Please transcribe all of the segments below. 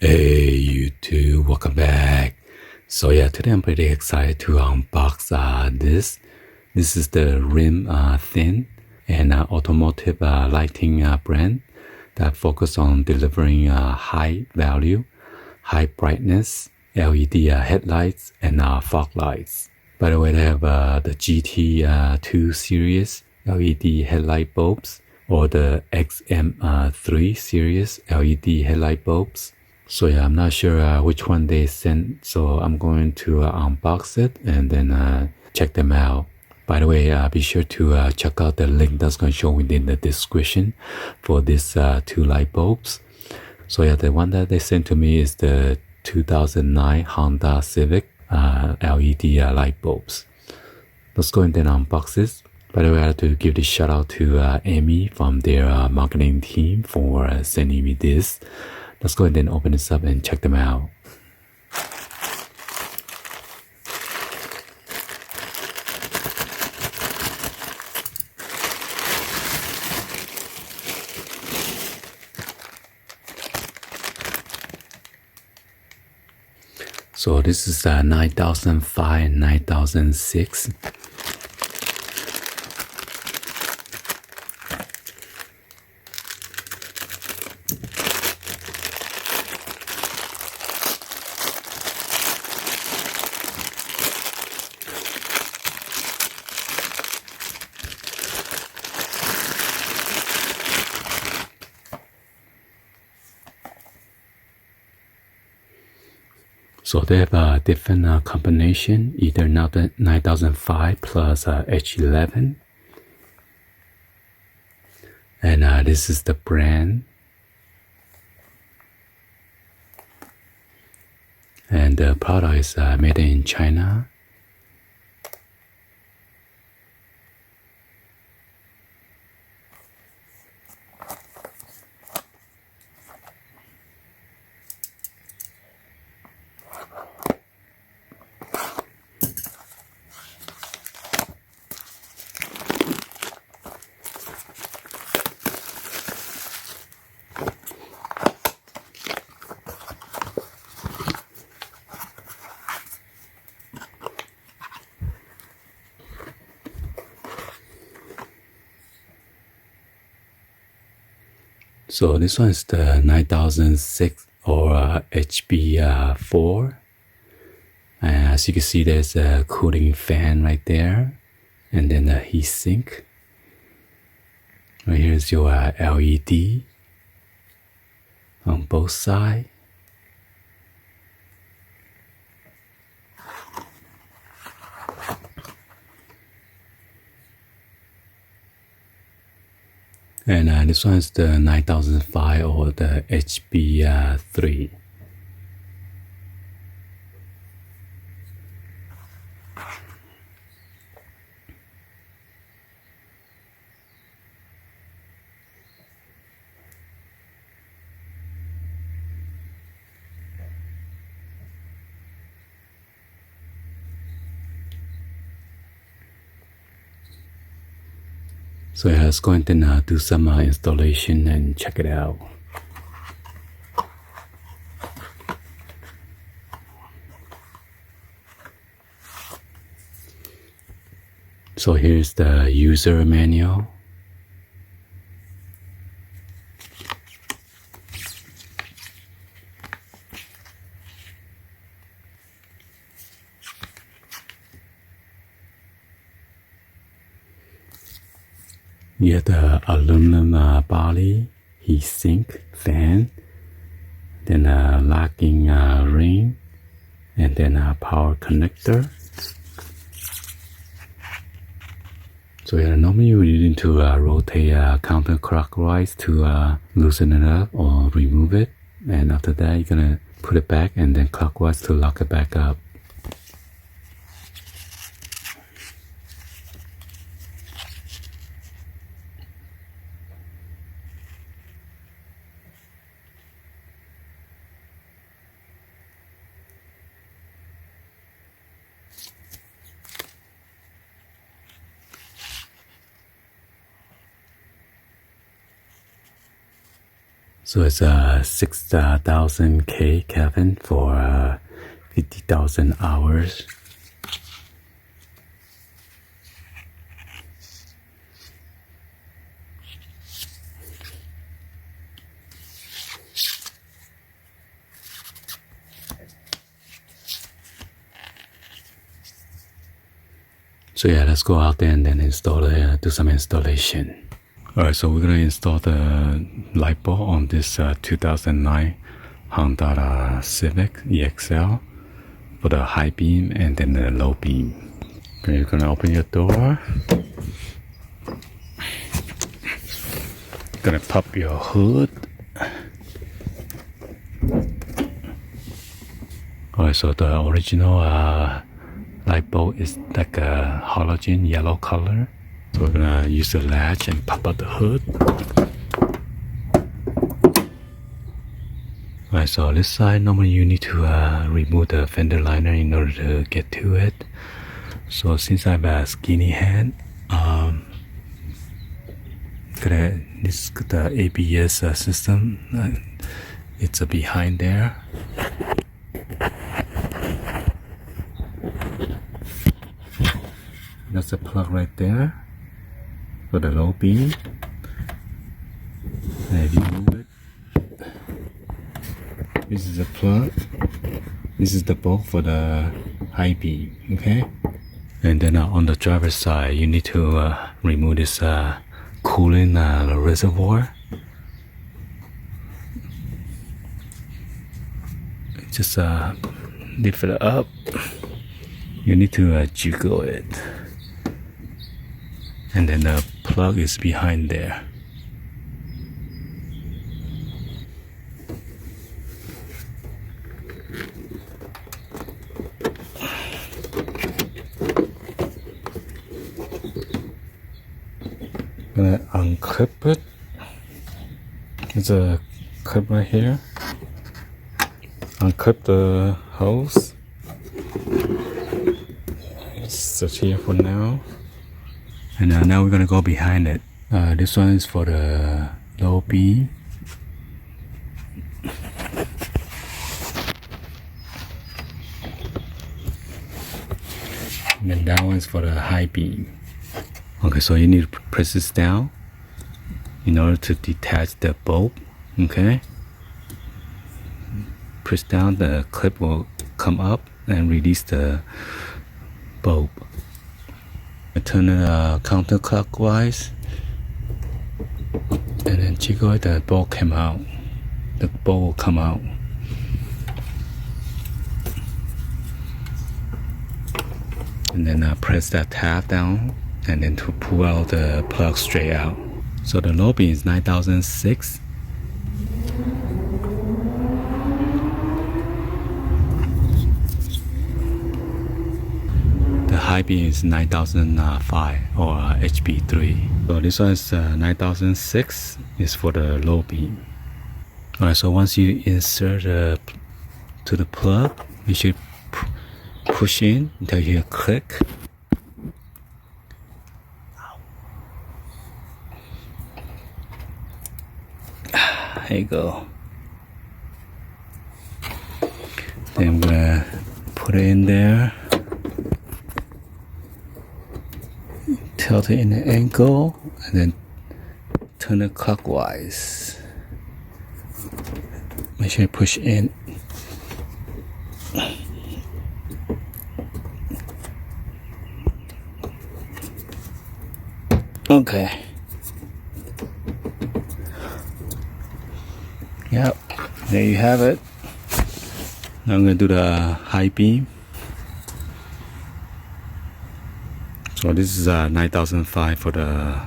Hey YouTube, welcome back. So yeah, today I'm pretty excited to unbox this. This is the Rimthin, an automotive lighting brand that focus on delivering high value, high brightness LED headlights and fog lights. By the way, they have the GT2 series LED headlight bulbs or the XM3 series LED headlight bulbs. So yeah, I'm not sure which one they sent, so I'm going to unbox it and then check them out. By the way, be sure to check out the link that's going to show within the description for these two light bulbs. So yeah, the one that they sent to me is the 2009 Honda Civic LED light bulbs. Let's go and then unbox this. By the way, I have to give the shout out to Amy from their marketing team for sending me this. Let's go ahead and open this up and check them out. So this is 9005 and 9006. So they have a different combination, either 9005 plus H11. And this is the brand. And the product is made in China. So this one is the 9006 or HB4. As you can see, there's a cooling fan right there, and then the heat sink. Right here's your LED on both sides. And this one is the 9005 or the HB3. So yeah, let's go ahead and do some installation and check it out. So here's the user manual. You have the aluminum body, heat sink, fan, then a locking ring, and then a power connector. So yeah, normally you need to rotate counterclockwise to loosen it up or remove it. And after that, you're gonna put it back and then clockwise to lock it back up. So it's a 6000K Kelvin for 50,000 hours. So yeah, let's go out there and then do some installation. Alright, so we're gonna install the light bulb on this 2009 Honda Civic EXL for the high beam and then the low beam. Okay, you're gonna open your door. Gonna pop your hood. Alright, so the original light bulb is like a halogen yellow color. So we're gonna use the latch and pop out the hood. Alright, so on this side, normally you need to remove the fender liner in order to get to it. So since I have a skinny hand, this is the ABS system. It's behind there. That's a plug right there for the low beam. And if you move it, this is a plug. This is the bulb for the high beam. Okay. And then on the driver's side, you need to remove this cooling reservoir. Just lift it up. You need to jiggle it. And then the plug is behind there. Gonna unclip it. There's a clip right here. Unclip the hose. It's here for now. And now we're gonna go behind it. This one is for the low beam. And then that one's for the high beam. Okay, so you need to press this down in order to detach the bulb. Okay. Press down, the clip will come up and release the bulb. I turn it counterclockwise and then jiggle it, the bulb came out. The bulb will come out. And then press that tab down and then to pull out the plug straight out. So the low beam is 9006. High beam is 9005 or HB3. So this one is 9006 is for the low beam. Alright, so once you insert to the plug, you should push in until you click. There you go. Then I'm gonna put it in there. Tilt it in an angle and then turn it clockwise. Make sure you push in. Okay. Yep, there you have it. Now I'm gonna do the high beam. So this is 9005 for the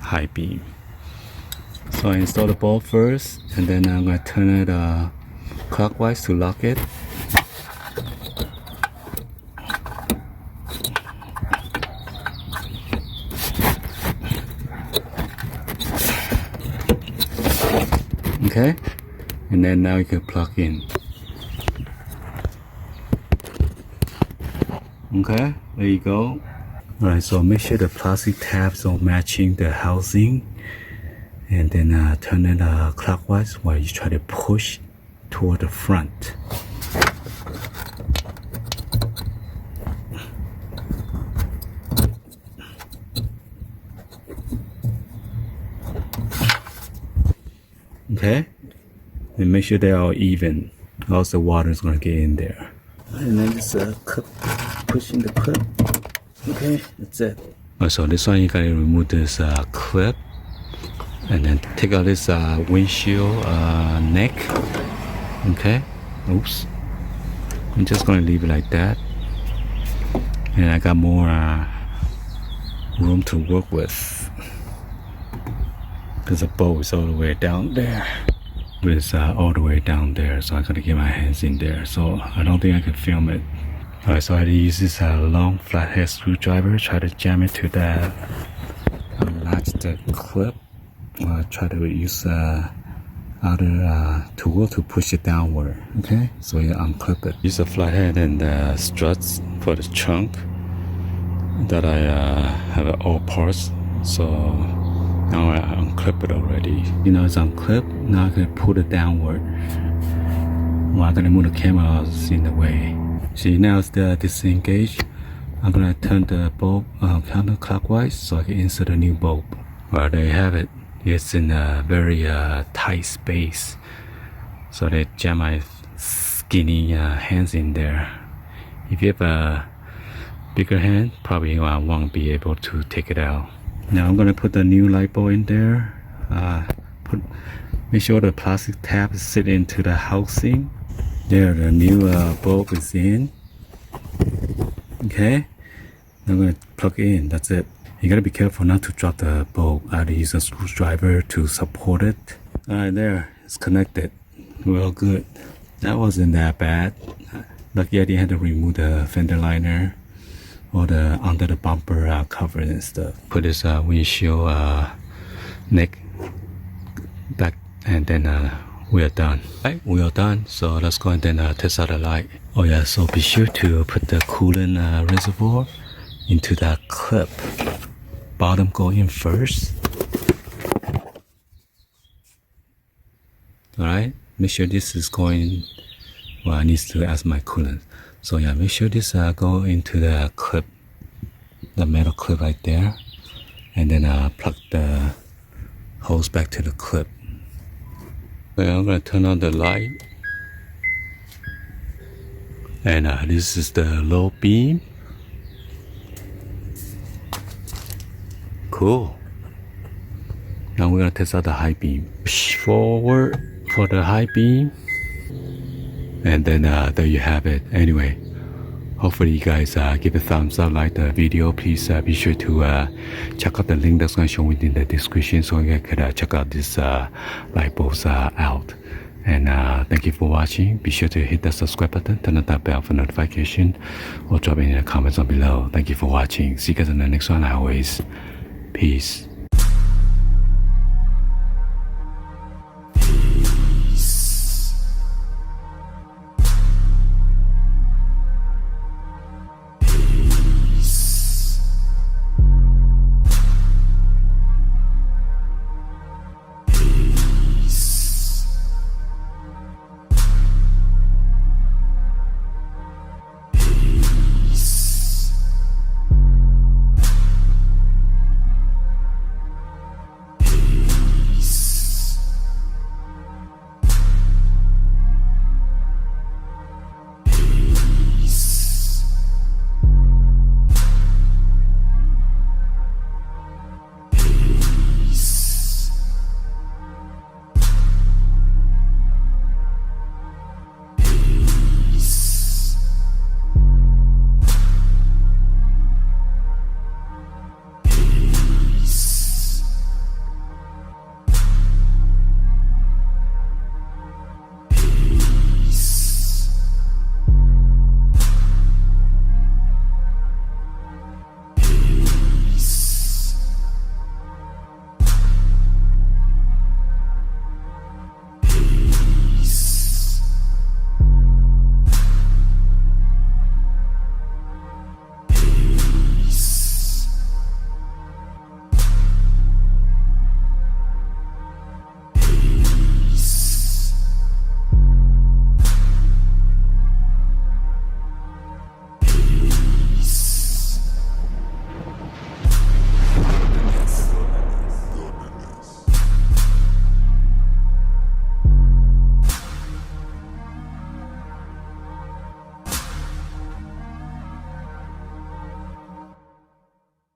high beam. So I install the bulb first, and then I'm going to turn it clockwise to lock it. Okay, and then now you can plug in. Okay, there you go. Alright, so make sure the plastic tabs are matching the housing, and then turn it clockwise while you try to push toward the front. Okay, and make sure they're all even, or else the water is going to get in there. And then just pushing the clip. Okay, that's it. So this one you gotta remove this clip, and then take out this windshield neck. Okay, oops. I'm just gonna leave it like that, and I got more room to work with because the bolt is all the way down there. It's all the way down there, so I gotta get my hands in there. So I don't think I can film it. Alright, so I had to use this long flathead screwdriver, try to jam it to that, latch the clip. Try to use other tool to push it downward. Okay, so you unclip it. Use a flathead and struts for the trunk that I have all parts. So now I unclip it already. You know, it's unclipped. Now I can pull it downward. Well, I'm gonna move the camera, it's in the way. See, now it's disengaged. I'm gonna turn the bulb counterclockwise so I can insert a new bulb. Well, there you have it. It's in a very tight space. So they jam my skinny hands in there. If you have a bigger hand, probably won't be able to take it out. Now I'm gonna put the new light bulb in there. Make sure the plastic tab sit into the housing. There, the new bulb is in. Okay, I'm gonna plug it in. That's it. You gotta be careful not to drop the bulb. I had to use a screwdriver to support it. Alright, there, it's connected. Well, good. That wasn't that bad. Lucky I didn't have to remove the fender liner or the under the bumper cover and stuff. Put this windshield neck back, and then we are done. Right, we are done. So let's go and then test out the light. Oh yeah, so be sure to put the coolant reservoir into that clip. Bottom go in first. Alright, make sure this is going, well, I need to add my coolant. So yeah, make sure this go into the clip, the metal clip right there, and then plug the hose back to the clip. Okay, I'm gonna turn on the light, and this is the low beam. Cool. Now we're gonna test out the high beam. Push forward for the high beam, and then there you have it. Anyway, hopefully you guys give a thumbs up, like the video. Please be sure to check out the link that's going to show within the description, so you could check out this light bulbs out. And thank you for watching. Be sure to hit the subscribe button, turn on that bell for notification, or drop in the comments on below. Thank you for watching. See you guys in the next one. Always, peace.